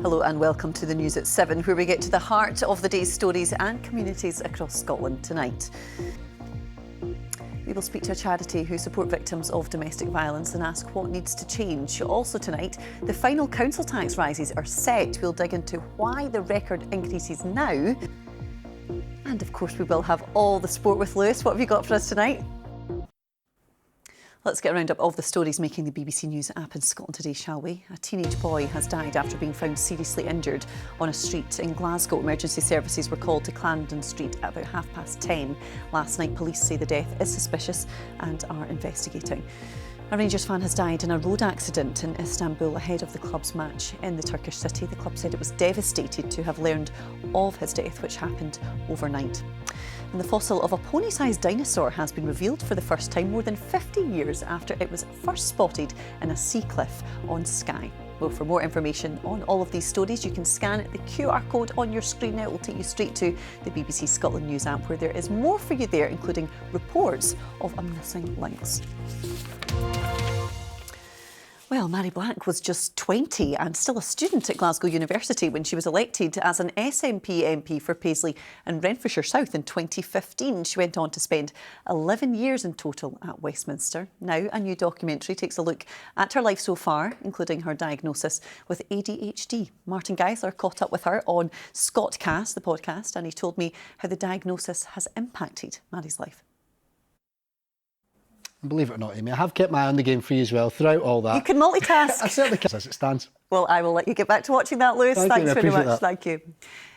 Hello and welcome to the news at 7, where we get to the heart of the day's stories and communities across Scotland tonight. We will speak to a charity who support victims of domestic violence and ask what needs to change. Also tonight, the final council tax rises are set. We'll dig into why the record increases now. And of course, we will have all the sport with Lewis. What have you got for us tonight? Let's get a roundup of the stories making the BBC News app in Scotland today, shall we? A teenage boy has died after being found seriously injured on a street in Glasgow. Emergency services were called to Clarendon Street at about 10:30 last night. Police say the death is suspicious and are investigating. A Rangers fan has died in a road accident in Istanbul ahead of the club's match in the Turkish city. The club said it was devastated to have learned of his death, which happened overnight. And the fossil of a pony-sized dinosaur has been revealed for the first time more than 50 years after it was first spotted in a sea cliff on Skye. Well, for more information on all of these stories, you can scan the QR code on your screen now. It will take you straight to the BBC Scotland News app, where there is more for you there, including reports of a missing lynx. Well, Mary Black was just 20 and still a student at Glasgow University when she was elected as an SNP MP for Paisley and Renfrewshire South in 2015. She went on to spend 11 years in total at Westminster. Now, a new documentary takes a look at her life so far, including her diagnosis with ADHD. Martin Geisler caught up with her on Scottcast, the podcast, and he told me how the diagnosis has impacted Mary's life. Believe it or not, Amy, I have kept my eye on the game for you as well throughout all that. You can multitask. I certainly can, as it stands. Well, I will let you get back to watching that, Lewis. Thanks very much. That. Thank you.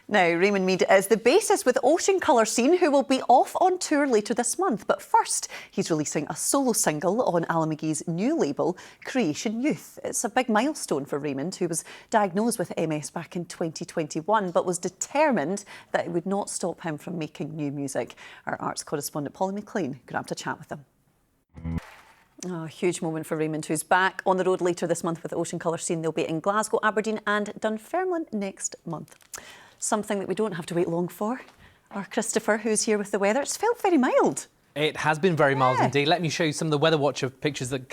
Now, Raymond Mead is the bassist with Ocean Colour Scene, who will be off on tour later this month. But first, he's releasing a solo single on Alan McGee's new label, Creation Youth. It's a big milestone for Raymond, who was diagnosed with MS back in 2021, but was determined that it would not stop him from making new music. Our arts correspondent, Polly McLean, grabbed a chat with him. Oh, a huge moment for Raymond, who's back on the road later this month with Ocean Colour Scene. They'll be in Glasgow, Aberdeen and Dunfermline next month. Something that we don't have to wait long for. Our Christopher, who's here with the weather. It's felt very mild. It has been very mild indeed. Let me show you some of the Weather Watcher pictures that